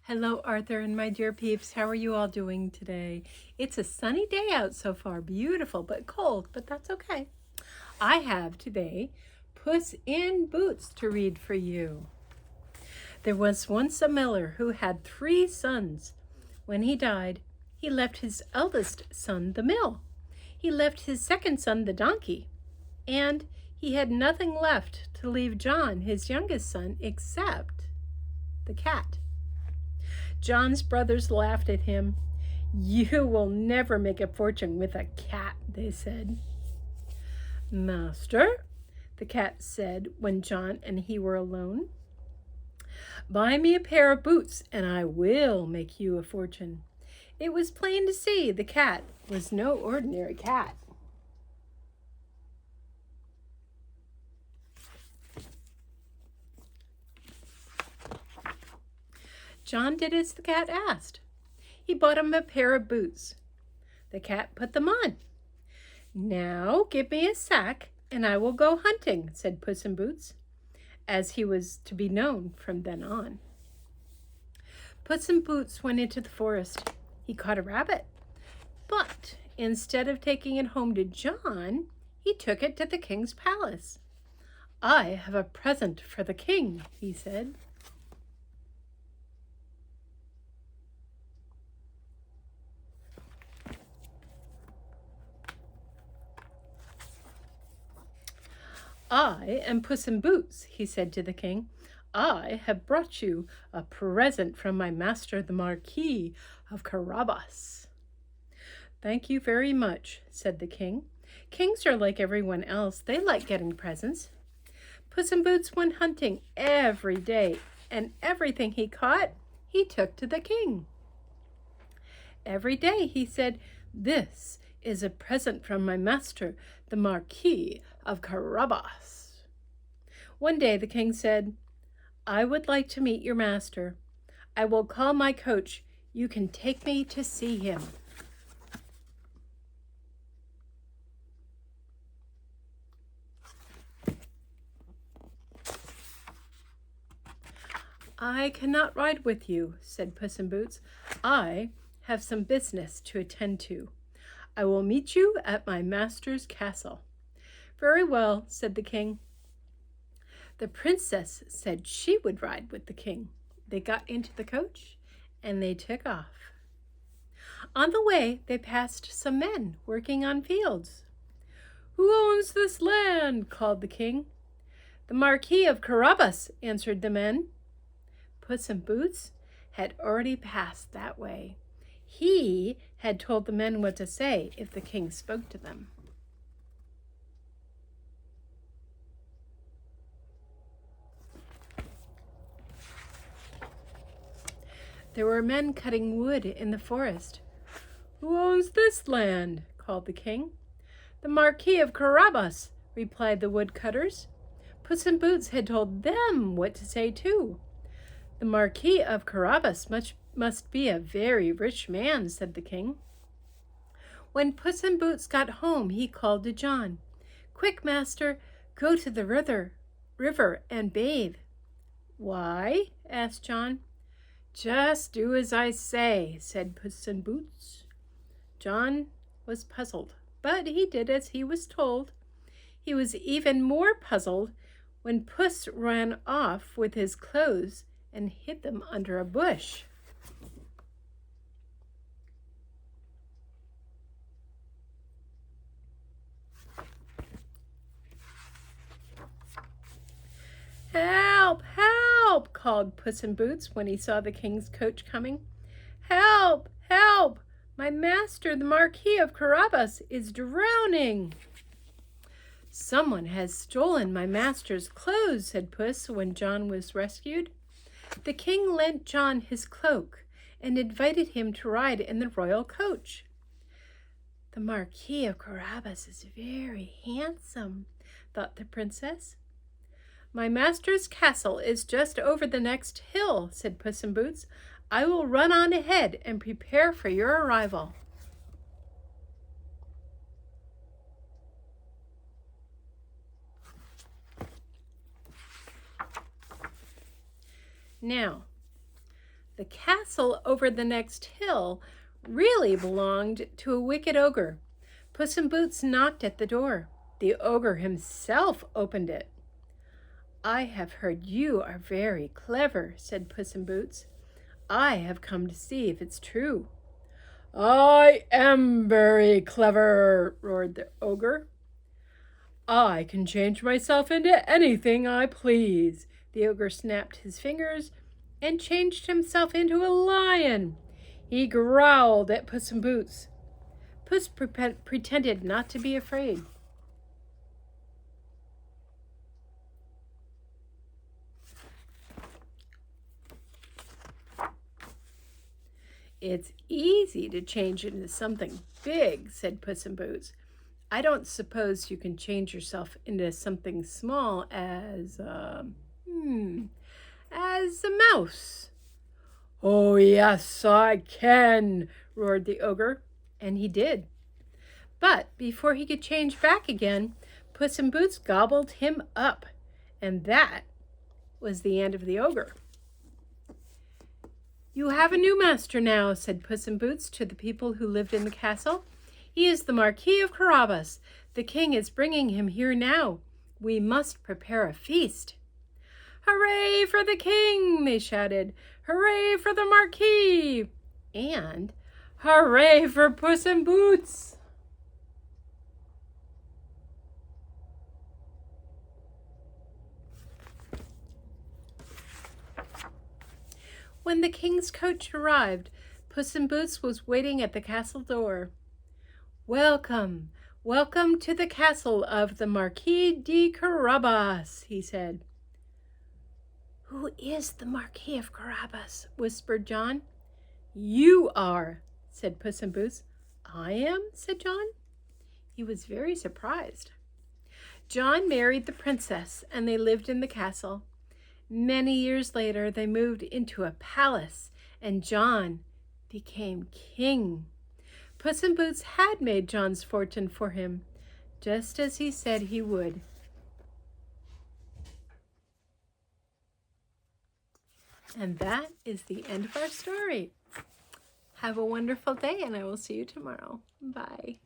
Hello, Arthur and my dear peeps. How are you all doing today? It's a sunny day out so far. Beautiful, but cold, but that's okay. I have today Puss in Boots to read for you. There was once a miller who had 3 sons. When he died, he left his eldest son the mill. He left his second son the donkey. And he had nothing left to leave John, his youngest son, except the cat. John's brothers laughed at him. "You will never make a fortune with a cat," they said. "Master," the cat said when John and he were alone, "buy me a pair of boots and I will make you a fortune." It was plain to see the cat was no ordinary cat. John did as the cat asked. He bought him a pair of boots. The cat put them on. "Now give me a sack and I will go hunting," said Puss in Boots, as he was to be known from then on. Puss in Boots went into the forest. He caught a rabbit, but instead of taking it home to John, he took it to the king's palace. "I have a present for the king," he said. "I am Puss in Boots," he said to the king. "I have brought you a present from my master, the Marquis of Carabas." "Thank you very much," said the king. Kings are like everyone else. They like getting presents. Puss in Boots went hunting every day, and everything he caught, he took to the king. Every day he said, "This is a present from my master, the Marquis of Carabas." One day the king said, "I would like to meet your master. I will call my coach. You can take me to see him." "I cannot ride with you," said Puss in Boots. "I have some business to attend to. I will meet you at my master's castle." "Very well," said the king. The princess said she would ride with the king. They got into the coach and they took off. On the way, they passed some men working on fields. "Who owns this land?" called the king. "The Marquis of Carabas," answered the men. Puss in Boots had already passed that way. He had told the men what to say if the king spoke to them. There were men cutting wood in the forest. "Who owns this land?" called the king. "The Marquis of Carabas," replied the woodcutters. Puss in Boots had told them what to say too. "The Marquis of Carabas must be a very rich man," said the king. When Puss in Boots got home, he called to John. "Quick, master, go to the river and bathe." "Why?" asked John. "Just do as I say," said Puss in Boots. John was puzzled, but he did as he was told. He was even more puzzled when Puss ran off with his clothes and hid them under a bush. "Help! Help!" called Puss in Boots when he saw the king's coach coming. "Help! Help! My master, the Marquis of Carabas, is drowning." "Someone has stolen my master's clothes," said Puss when John was rescued. The king lent John his cloak and invited him to ride in the royal coach. "The Marquis of Carabas is very handsome," thought the princess. "My master's castle is just over the next hill," said Puss in Boots. "I will run on ahead and prepare for your arrival." Now, The castle over the next hill really belonged to a wicked ogre. Puss in Boots knocked at the door. The ogre himself opened it. "I have heard you are very clever," said Puss in Boots. "I have come to see if it's true." "I am very clever," roared the ogre. "I can change myself into anything I please." The ogre snapped his fingers and changed himself into a lion. He growled at Puss in Boots. Puss pretended not to be afraid. "It's easy to change into something big," said Puss in Boots. "I don't suppose you can change yourself into something small as a mouse." "Oh, yes, I can," roared the ogre, and he did. But before he could change back again, Puss in Boots gobbled him up, and that was the end of the ogre. "You have a new master now," said Puss in Boots to the people who lived in the castle. "He is the Marquis of Carabas. The king is bringing him here now. We must prepare a feast." "Hooray for the king!" they shouted. "Hooray for the Marquis!" And hooray for Puss in Boots! When the king's coach arrived, Puss in Boots was waiting at the castle door. "Welcome, welcome to the castle of the Marquis de Carabas," he said. "Who is the Marquis of Carabas?" whispered John. "You are," said Puss in Boots. "I am?" said John. He was very surprised. John married the princess, and they lived in the castle. Many years later, they moved into a palace, and John became king. Puss in Boots had made John's fortune for him, just as he said he would. And that is the end of our story. Have a wonderful day, and I will see you tomorrow. Bye.